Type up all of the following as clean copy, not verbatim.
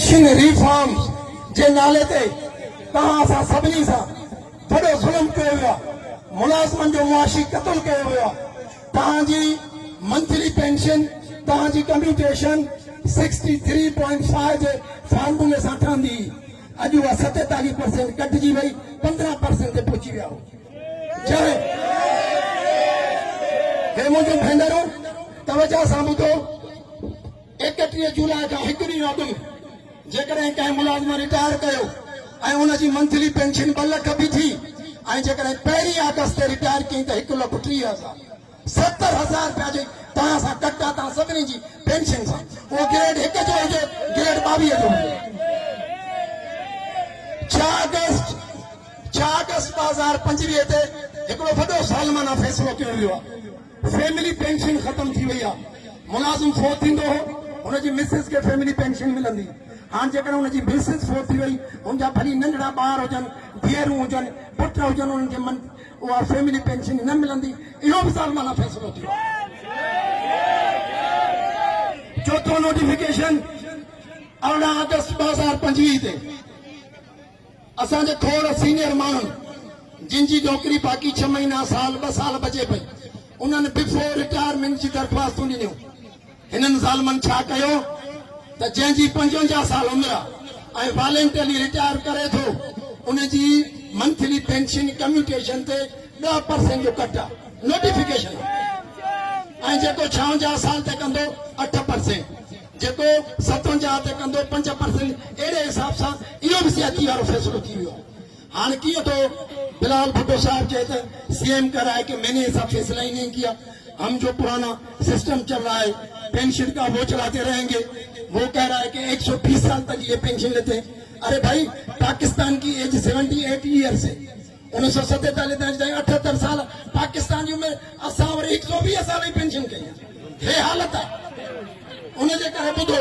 Pension reform जे नाले ते तव्हां सां सभिनी सां वॾो ज़ुल्म कयो वियो आहे, मुलाज़िमनि जो मुआशी क़त्ल कयो वियो आहे। तव्हांजी मंथली पेंशन, तव्हांजी कम्यूटेशन 63.5 जे फार्मूले सां ठहंदी, अॼु उहा 47% कटिजी वई, 15% ते पहुची विया। जय हे मुंहिंजो भेनरूं, तवजह सां ॿुधो। 31 जुलाई खां हिकु ॾींहुं अॻु जेकॾहिं कंहिं मुलाज़िम रिटायर कयो ऐं उनजी मंथली पेंशन 2 लख बि थी, ऐं जेकॾहिं 1 अगस्त ते रिटायर कई त 1,30,000 70,000 रुपया जे तव्हां सां कटा, तव्हां सभिनी जी पेंशन सां। उहो ग्रेड 1 जो हुजे, ग्रेड 22 जो हुजे। 6 अगस्त 2025 ते हिकिड़ो वॾो सालमाना फ़ैसिलो कयो वियो आहे। फैमिली पेंशन ख़त्म थी वई आहे। मुलाज़िम फोत थींदो हो, हुनजी मिसिस खे फैमिली पेंशन मिलंदी। हाणे जेकॾहिं हुनजी मिसिस फोत थी वई, हुनजा भली नंढड़ा ॿार हुजनि, धीअरूं हुजनि, पुट हुजनि, उन्हनि खे उहा फैमिली पेंशन न मिलंदी। इहो बि सालमाना फ़ैसिलो थियो। चौथों नोटिफिकेशन 18 अगस्त 2025 ते असांजे खोड़ सीनियर माण्हुनि जिन जी नौकरी बाक़ी 6 महीना, साल, 2 साल बचे पई, उन्हनि बिफोर रिटायरमेंट जी दरख़्वास्तूं ॾिनियूं। हिननि ज़ालमनि छा कयो त जंहिंजी 55 साल उमिरि आहे ऐं वॉलेंटरी रिटायर करे थो, उनजी मंथली पेंशन कम्यूटेशन ते 10% जो कट आहे, नोटिफिकेशन। ऐं जेको 56 साल ते कंदो 8%, जेको 57 ते कंदो 5%। अहिड़े हिसाब सां इहो बि सियाती वारो फ़ैसिलो थी वियो। हाणे कीअं थो बिलाल भुट्टो साहब चए त सीएम करा है कि मैंने ऐसा फैसला ही नहीं किया, हम जो पुराना सिस्टम चल रहा है पेंशन का वो चलाते रहेंगे। वो कह रहा है कि 120 साल तक ये पेंशन लेते हैं। अरे भाई, पाकिस्तान की एज 78 ईयर्स है। 1947 ताईं 78 साल पाकिस्तान जी उमिरि, असां वरी 120 साल जी पेंशन कई। हे हालत आहे। उनजे करे ॿुधो,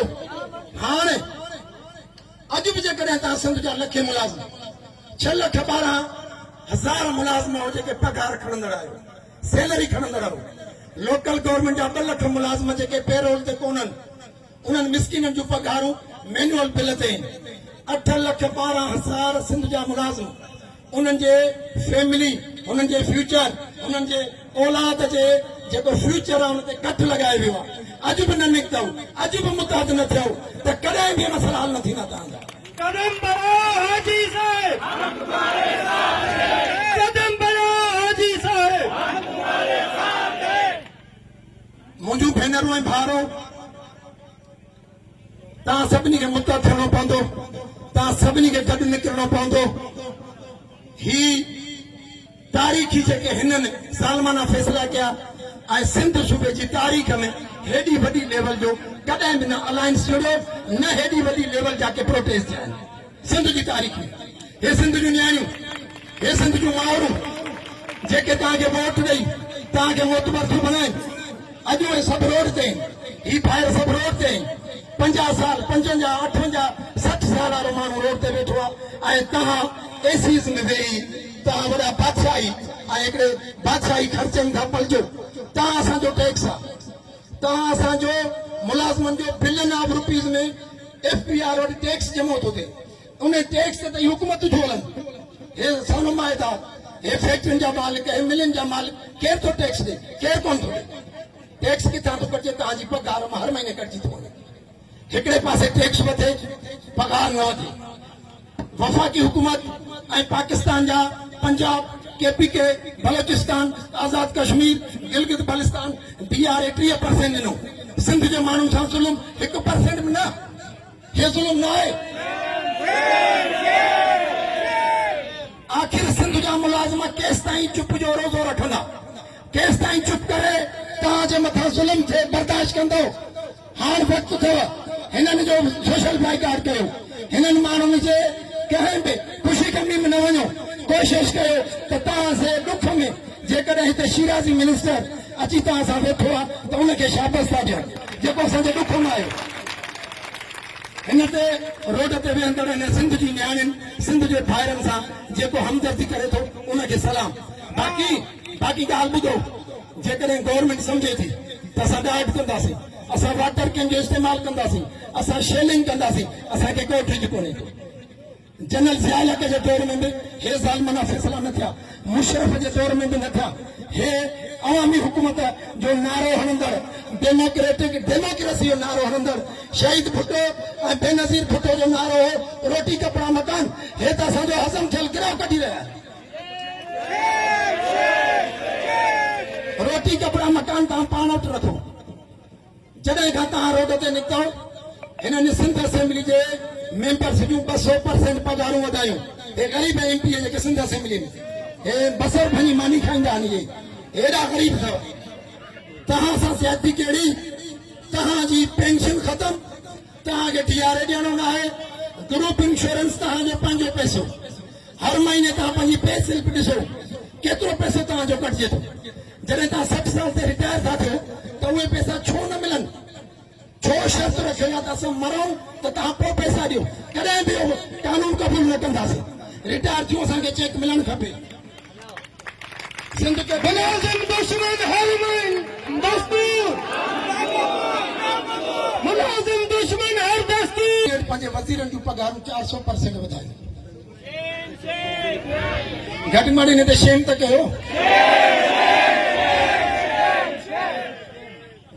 हाणे अॼु बि जेकॾहिं तव्हां सिंध जा लखे मुलाज़िम, 6,12,000 मुलाज़िम हो जेके पघार खणंदड़ आहियो, सैलरी खणंदड़ आहियो। लोकल गवर्नमेंट जा 2 लख मुलाज़िम जेके पेरोल ते कोन्हनि, उन्हनि मिस्किननि जूं पघारूं मैनुअल बिल ते। 8,12,000 सिंध जा मुलाज़िम, उन्हनि जे फैमिली, उन्हनि जे फ्यूचर, उन्हनि जे औलाद जे जेको फ्यूचर आहे उन ते कट लॻाए वियो आहे। अॼु बि न निकितव, अॼु बि मुताद न थियो त कॾहिं बि मसइला हल न थींदा तव्हांजा। कदम बढ़ो हाजी साहब, कदम बढ़ो हाजी साहब। मुंहिंजूं भेनरूं ऐं भाउरो, तव्हां सभिनी खे मुताद थियणो पवंदो, तव्हां सभिनी खे गॾु निकिरणो पवंदो। ही तारीख़ी जेके हिननि सालमाना फ़ैसिला कया ऐं सिंध सूबे जी तारीख़ में हेॾी वॾी लेवल जो कॾहिं बि न अलायंस जुड़ियो, न हेॾी वॾी लेवल जा के प्रोटेस्ट थिया आहिनि सिंध जी तारीख़ में। हे सिंध जूं न्याणियूं, हे सिंध जूं माउरूं जेके तव्हांखे वोट ॾेई तव्हांखे मोतबर थियूं बणाइनि, अॼु उहे सभु रोड ते आहिनि। ही ॿाहिरि सभु रोड ते आहिनि। 50 साल, 55, 58, 60 साल वारो माण्हू रोड ते वेठो आहे ऐं तव्हां एसीज़ में वेही तव्हां वॾा बादशाही ऐं हिकिड़े बादशाही ख़र्चनि खां पलिजो। तव्हां असांजो टैक्स आहे, तव्हां असांजो मुलाज़िमनि जो बिलियन ऑफ रुपीज़ में FPR वटि टैक्स जमो थो थिए। उन टैक्स ते त हुकूमत जो हलनि, हे सरमाएदार, हे फैक्ट्रियुनि जा मालिक, हे मिलनि जा मालिक, केरु थो टैक्स ॾे? केरु कोन थो ॾे। टैक्स किथां थो कटिजे? तव्हांजी पघार मां हर महीने कटिजी थो वञे। हिकिड़े पासे टैक्स वधे, पघार न वधे। वफ़ाक़ी हुकूमत ऐं पाकिस्तान जा पंजाब, KPK, बलोचिस्तान, आज़ाद कश्मीर, गिलगित बल्तिस्तान DR 30% ॾिनो। सिंध जे माण्हुनि सां ज़ुल्म 1% बि न। हे ज़ुल्म न आहे। आख़िर सिंध जा मुलाज़िम केसि ताईं चुप जो रोज़ो रखंदा? केसि ताईं चुप करे तव्हांजे मथां ज़ुल्म थिए बर्दाश्त कंदो? हाणे वक़्तु अथव, हिननि जो सोशल बाइकाट कयो। हिननि माण्हुनि जे कंहिं बि ख़ुशी कमी में न वञो। कोशिश कयो त तव्हां जे ॾुख में जेकॾहिं हिते शिराज़ी मिनिस्टर अची तव्हां सां वेठो आहे त उनखे शाबाश था ॾियनि, जेको असांजे ॾुख में आयो। हिन ते रोड ते वेहंदड़ हिन सिंध जी न्याणियुनि, सिंध जे भाइरनि सां जेको हमदर्दी करे थो उनखे सलाम। बाक़ी ॻाल्हि ॿुधो, जेकॾहिं गवर्नमेंट सम्झे थी त असां ॾाढ कंदासीं। असां वाटर कैन जो इस्तेमालु कंदासीं, असां शेलिंग कंदासीं, असांखे को ठिज कोन्हे। जनरल ज़िया जे दौर में बि हे ज़ालिमाना फ़ैसिला न थिया, मुशर्रफ जे दौर में बि न थिया। हे अवामी हुकूमत जो नारो हणंदड़, डेमोक्रेसी जो नारो हणंदड़ शहीद भुट्टो ऐं बेनज़ीर भुट्टो जो नारो हो रोटी कपिड़ा मकान। हे त असांजो हज़म थियल गिराव कढी रहिया। रोटी कपिड़ा मकान तव्हां पाण वटि रखो। जॾहिं खां तव्हां रोड ते निकितो, हिननि सिंध असेंबली जे मेंबर्स जूं 200% पगारूं वधायूं। हे ग़रीब एमपी जेके सिंध असेंबली में हे बसर भञी मानी खाईंदा आहिनि, इहे हेॾा ग़रीब अथव। तव्हां सां सियाती कहिड़ी, तव्हांजी पेंशन ख़तम, तव्हांखे DRA ॾियणो न आहे, ग्रुप इंश्योरेंस तव्हांजो पंहिंजो पैसो। हर महीने तव्हां पंहिंजी पे स्लिप ॾिसो केतिरो पैसो तव्हांजो कटिजे थो। जॾहिं तव्हां 60 साल ते रिटायर था थियो त उहे पैसा छो न मिलनि? छो शर्त रखियो आहे त असां मरूं त तव्हां पोइ पैसा ॾियो? कॾहिं बि इहो कानून क़बूल न कंदासीं। रिटायर थियो असांखे चेक मिलणु खपे। सिंध खे मुलाजिम दुश्मन हर दस्तूर, मुलाजिम दुश्मन हर दस्तूर। पंहिंजे वज़ीरनि जूं पगारूं 400% वधायूं। घटि में हिन ते शेम त कयो।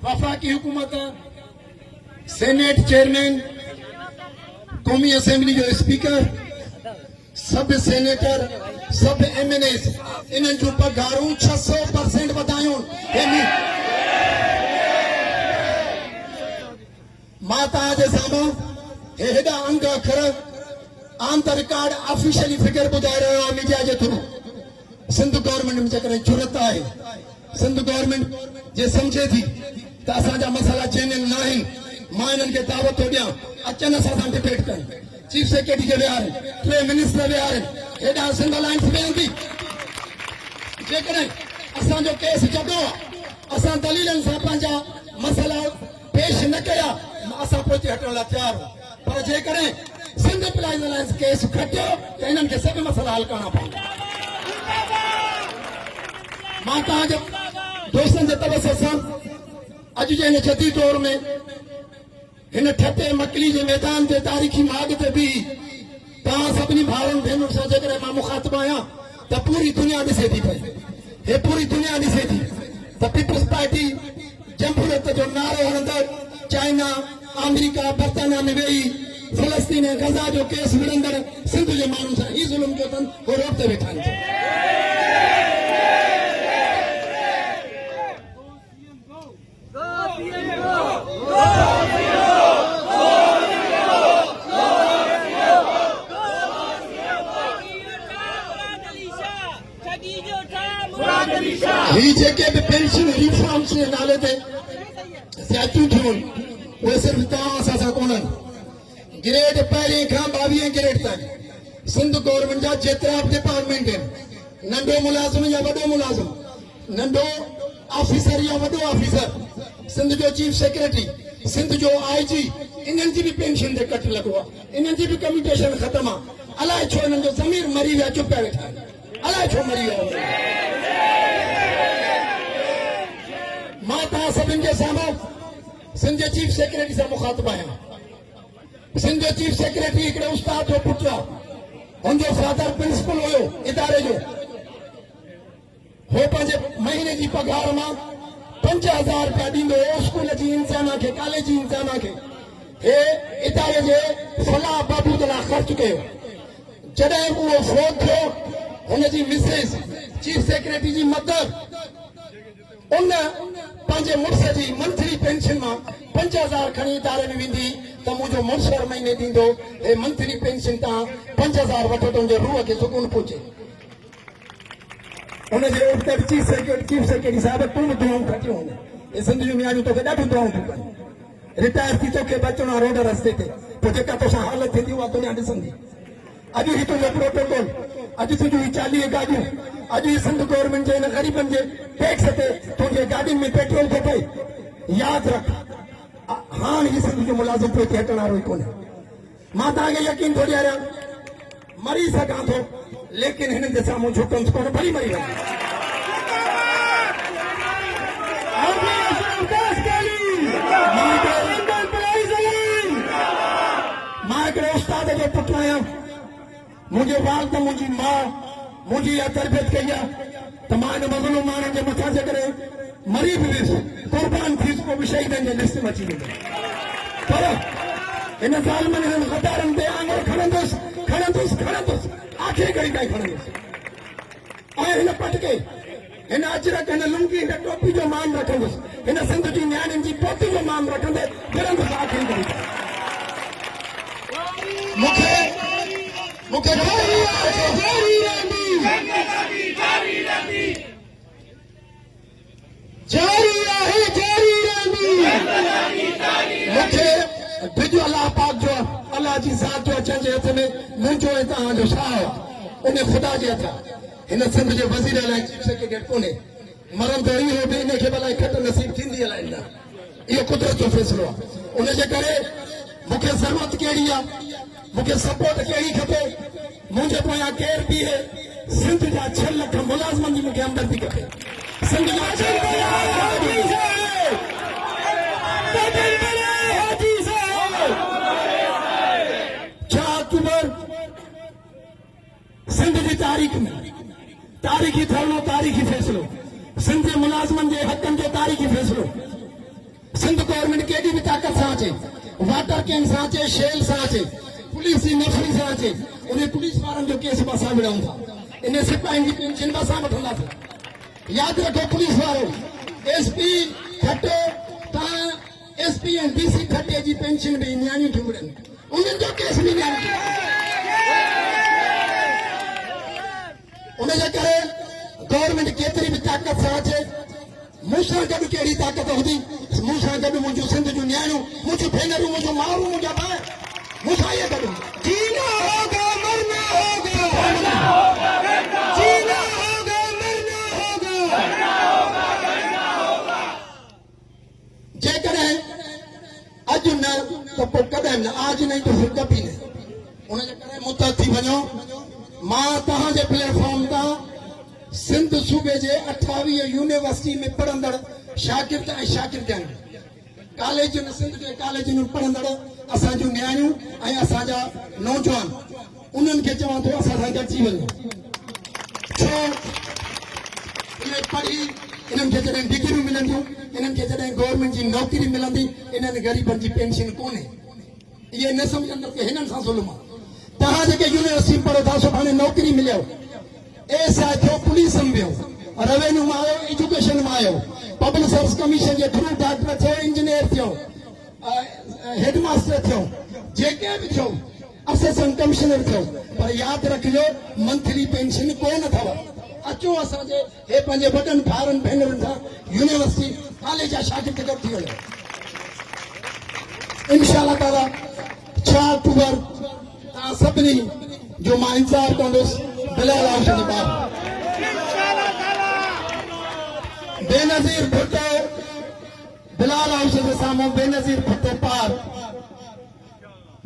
वफ़ाक़ी हुकूमत, सेनेट चेयरमैन, क़ौमी असेंबली जो स्पीकर, सब सेनेटर, सब MNAs, इन्हनि जूं पगारूं 600% वधायूं। मां तव्हांजे साम्हूं हेॾा अंग अखर आन त रिकॉर्ड ऑफिशियली फिगर ॿुधाए रहियो आहे मीडिया जे थ्रू। सिंध गवर्नमेंट में जेकॾहिं जुरत आहे, सिंध गवर्नमेंट जे सम्झे थी त असांजा मसइला जेन्युइन न आहिनि, मां हिननि खे दावत थो ॾियां अचनि असां सां डिबेट कनि। चीफ सेक्रेटरी खे विहारनि, 3 मिनिस्टर विहारनि, हेॾा सिंध अलायंस वेहंदी। जेकॾहिं असांजो केस जॻो आहे, असां दलीलनि सां पंहिंजा मसइला पेश न कया, असां पोइ हटण लाइ तयार आहियूं। पर जेकॾहिं सिंध पीपल्स अलायंस केस खटियो त हिननि खे सभु मसइला हल करणा पवंदा। मां तव्हांजे दोस्तनि जे तवसर सां अॼु जे हिन जदीद दौर में हिन ठटे मकली जे मैदान ते तारीख़ी माग ते बि तव्हां सभिनी भाउरनि भेनरुनि सां जेकॾहिं मां मुखातिब आहियां त पूरी दुनिया ॾिसे थी पई, हे पूरी दुनिया ॾिसे थी त पीपल्स पार्टी जमहूरियत जो नारो हणंदड़ चाइना, अमेरिका, बर्तानिया में वेही फिलस्तीन ऐं गज़ा जो केस विढ़ंदड़ सिंध जे माण्हुनि सां ही ज़ुल्म कयो अथनि, उहे रोड ते वेठा आहिनि। ही जेके बि पेंशन रिफॉर्म्स जे नाले ते ज़ियादतियूं थियूं उहे सिर्फ़ु तव्हां असां सां कोन्हनि। ग्रेड पहिरीं खां 22 ग्रेड ताईं सिंध गवर्नमेंट जा जेतिरा बि डिपार्टमेंट आहिनि, नंढो मुलाज़िम या वॾो मुलाज़िम, नंढो ऑफिसर या वॾो ऑफिसर, सिंध जो चीफ सेक्रेटरी, सिंध जो IG, इन्हनि जी बि पेंशन ते कट लॻो आहे, इन्हनि जी बि कम्यूटेशन ख़तम आहे। अलाए छो हिननि जो ज़मीर मरी विया, चुप पिया वेठा आहिनि, अलाए छो मरी विया। मां तव्हां सभिनि जे साम्हूं सिंध जे चीफ सेक्रेटरी सां मुखातिब आहियां। सिंध जो चीफ सेक्रेटरी हिकिड़े उस्ताद जो पुटु आहे, हुनजो फादर प्रिंसिपल हुयो इदारे जो। हो पंहिंजे महीने जी पघार मां 5000 रुपया ॾींदो हो स्कूल जी इंसाना खे, कॉलेज जी इंसाना खे। हे इदारे जे फलाह बहबूद लाइ ख़र्च कयो। जॾहिं उहो फोत थियो, हुनजी मिसेस चीफ सेक्रेटरी जी मदर उन पंहिंजे मुड़ुस जी मंथली पेंशन मां 5000 खणी इदारे में वेंदी त मुंहिंजो मुड़ुस हर महीने ॾींदो, हे मंथली पेंशन तव्हां 5000 वठो त मुंहिंजे रूह खे सुकून पहुचे। हुनजे उते चीफ सेक्रेटरी साहिब तूं बि दुआऊं खटियूं हुन, हे सिंध जूं मियाणियूं तोखे ॾाढियूं दुआऊं थियूं कनि। रिटायर थी तोखे बचणो आहे रोड रस्ते ते, पोइ जेका तोसां हालत थींदी उहा दुनिया ॾिसंदी। अॼु ही तुंहिंजो प्रोटोकॉल, अॼु तुंहिंजूं 40 गाॾियूं, अॼु ही सिंध गवर्नमेंट जे हिन ग़रीबनि जे टैक्स ते तुंहिंजे गाॾियुनि में पेट्रोल थो पए। यादि रख, हाणे ही सिंध जो मुलाज़िम पोइ हटण वारो ई कोन्हे। मां तव्हांखे यकीन थो ॾियारियां, मरी सघां थो, लेकिन हिननि जे साम्हूं झुकंदुसि कोन, भली मरी वञे। मां उस्ताद जो पुटु आहियां मुंहिंजे वालद मुंहिंजी माउ मुंहिंजी इहा तरबियत कई आहे त मां हिन मज़लूम माण्हुनि जे मथां जेकॾहिं मरी बि वियुसि क़ुर्बान थीस को बि शहीदनि जे लिस्ट में अची वेंदो पर हिन ज़ालिमनि हिननि गद्दारनि ते आङुर खणंदुसि आख़िरी घड़ी ताईं खणंदुसि ऐं हिन पटके हिन अजरक हिन लुंगी हिन टोपी जो मान रखंदुसि हिन सिंध जी न्याणियुनि जी पोती जो मान रखंदे गिरंदुसि आख़िरी घड़ी ताईं मूंखे मूंखे बिजो अलाह पाक जो अलाह जी ज़ात जो अचण जे हथ में मुंहिंजो ऐं तव्हांजो छा आहे उन ख़ुदा जे हथ हिन सिंध जे वज़ीर लाइ चीफ सेक्रेटरी कोन्हे मरण त इहो बि इनखे भला खट नसीब थींदी अलाए न इहो कुदरत जो फ़ैसिलो आहे उनजे करे मूंखे ज़रूरत कहिड़ी आहे मूंखे सपोर्ट कहिड़ी खपे मुंहिंजे पोयां केरु बीहे सिंध जा 6 लख मुलाज़िमनि जी मूंखे हमदर्दी खपे सिंध जा 6 अक्टूबर सिंध जी तारीख़ में तारीख़ी धरणो तारीख़ी फ़ैसिलो सिंध जे मुलाज़िमनि जे हक़नि जो तारीख़ी फ़ैसिलो सिंध गवर्नमेंट केॾी बि ताक़त सां अचे वाटर कैन सां अचे शेल सां अचे पुलिस जी नफ़री सां अचे उन पुलिस वारनि जो केस बि असां विढ़ूं था इन सिपाहियुनि जी पेंशन बि असां वठंदासीं यादि रखो पुलिस वारो एसपी खटे तव्हां एसपी ऐं डीसी खटे जी पेंशन बि न्याणियूं थियूं विढ़नि उन्हनि जो केस बि न्याणियूं उनजे करे गवर्नमेंट केतिरी बि ताक़त सां अचे मूंसां गॾु कहिड़ी ताक़त हूंदी मूंसां गॾु मुंहिंजूं सिंध जूं न्याणियूं मुंहिंजूं भेनरूं मुंहिंजूं माउरूं मुंहिंजा भाउ मूंसां इहे गॾु जीना होगा मरना होगा जीना होगा मरना होगा जेकॾहिं अॼु न त पोइ कॾहिं न आज नहीं तो फिर कभी नहीं उनजे करे मुतहद थी वञो मां तव्हांजे प्लेटफॉर्म तां सिंध सूबे जे 28 यूनिवर्सिटी में पढ़ंदड़ शागिर्द ऐं शागिर्दियाऊं कॉलेजनि सिंध जे कॉलेजनि में पढ़ंदड़ असां जूं न्याणियूं ऐं असांजा नौजवान उन्हनि खे चवां थो असां सां गॾिजी वञो छो इहे पढ़ी इन्हनि खे जॾहिं डिग्रियूं मिलंदियूं इन्हनि खे जॾहिं गवर्नमेंट जी नौकरी मिलंदी इन्हनि ग़रीबनि जी पेंशन कोन्हे इहे न सम्झंदड़ की हिननि सां ज़ुल्म आहे तव्हां जेके यूनिवर्सिटी पढ़ो था सुभाणे नौकरी मिलियो एएसआई थियो पुलिस में वियो रेवेन्यू में आयो एजुकेशन में आयो पब्लिक सर्विस कमीशन के थ्रू डॉक्टर थियो इंजीनियर थियो हेडमास्टर थियो जेके भी थियो असिस्टेंट कमिश्नर थियो पर याद रखियो मंथली पेंशन कोन अथव अचो असांजे हे पंहिंजे वॾनि भाउरनि भेनरुनि सां यूनिवर्सिटी कॉलेज जा शागिर्द गॾु थी वञो इंशाअल्लाह ताला 6 अक्टूबर तव्हां सभिनी जो मां इंतज़ारु कंदुसि बिलाल हाउस जे ॿाहिरि बेनज़ीर भुट्टो बिलाल हाउस जे साम्हूं बेनज़ीर भुट्टो पार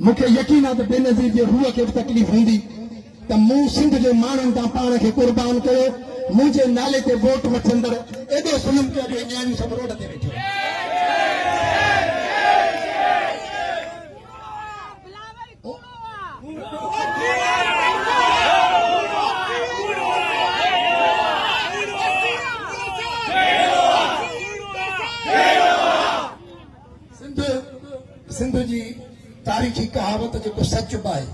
मूंखे यकीन आहे त बेनज़ीर जे रूह खे बि तकलीफ़ हूंदी त मूं सिंध जे माण्हुनि तां पाण खे क़ुर्बान कयो मुंहिंजे नाले ते वोट वठंदड़ एॾो ज़ुल्म कयो जो न्याणियूं सभु रोड ते वेठियूं सिंध जी तारीख़ी कहावत जेको सच बि आहे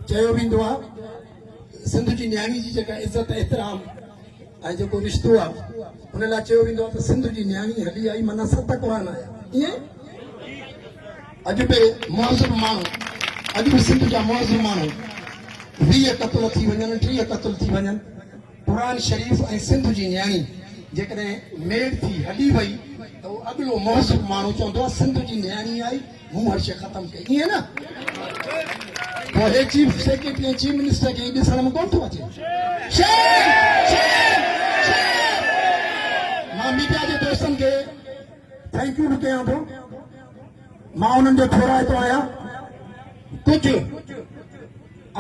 चयो वेंदो आहे सिंध जी न्याणी जी जेका इज़त एतिराम ऐं जेको रिश्तो आहे हुन लाइ चयो वेंदो आहे त सिंध जी न्याणी हली आई माना 7 कुरान आया ईअं अॼु बि मुआज़िब माण्हू अॼु बि सिंध जा मुआज़िब माण्हू 20 क़त्ल थी वञनि 30 क़त्ल थी वञनि क़ुरान शरीफ़ ऐं सिंध जी न्याणी जेकॾहिं मेड़ थी हली वई तो अगलो मुहसिब माण्हू चवंदो आहे सिंध जी न्याणी आई मूं हर शइ ख़तमु कई ईअं न पोइ हे चीफ सेक्रेटरी ऐं चीफ मिनिस्टर खे ॾिसण में कोन थो अचे मां मीडिया जे दोस्तनि खे थैंक यू बि कयां थो मां उन्हनि जो ठोराइतो आहियां कुझु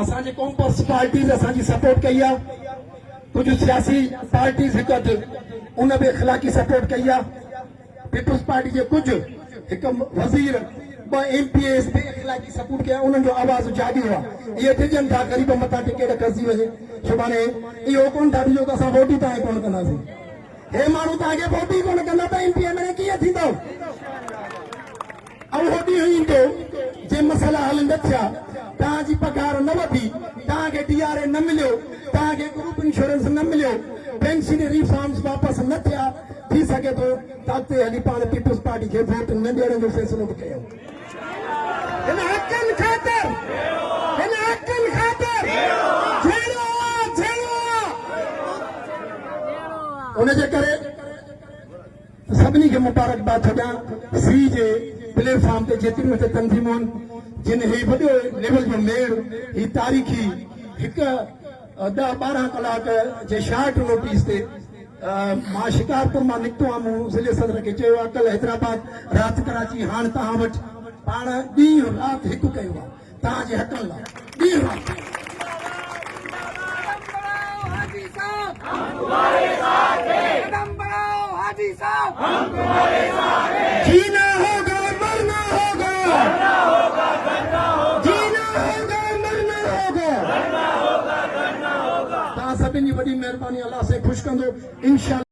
असांजे कॉम्पर्स पार्टीज़ असांजी सपोर्ट कई आहे कुझु सियासी पार्टीज़ हिकु अधु उन बि इख़लाक़ी सपोर्ट कई आहे पीपल्स पार्टी जे कुझु हिकु वज़ीर MPs बे इखलाकी सपोर्ट कया उन्हनि जो आवाज़ जागियो आहे इहे टिजनि था ग़रीब मथां टिकेट खसी वञे सुभाणे इहो कोन था ॾिजो त असां वोट ई तव्हांखे कोन कंदासीं हे माण्हू तव्हांखे वोट ई कोन कंदा त MP MLA कीअं थींदो ऐं होॾी ईंदो जे मसइला हल न थिया तव्हांजी पघार न वधी तव्हांखे DRA न मिलियो तव्हांखे ग्रुप इंश्योरेंस न मिलियो पेंशन रिफॉर्म्स वापसि न थिया थी सघे थो त अॻिते हली पाण पीपल्स पार्टी खे वोट न ॾियण जो फ़ैसिलो बि कयूं हिन हक़नि ख़ातिर उनजे करे सभिनी खे मुबारकबाद छॾियां सी जे प्लेटफॉर्म ते जेतिरियूं हिते तंज़ीमूं आहिनि जिन ही वॾो लेवल जो मेड़ ही तारीख़ी हिकु 10-12 कलाक जे शार्ट नोटिस ते मां शिकारपुर मां निकितो आहियां मूं ज़िले सदर खे चयो आहे कल हैदराबाद राति कराची हाणे तव्हां वटि पाण ॾींहुं राति हिकु कयो आहे तव्हांजे हक़नि लाइ ॾींहुं राति जीना होगा मरना होगा जीना होगा मरना होगा तव्हां सभिनी जी वॾी महिरबानी अलाह से ख़ुशि कंदो इंशाअल्लाह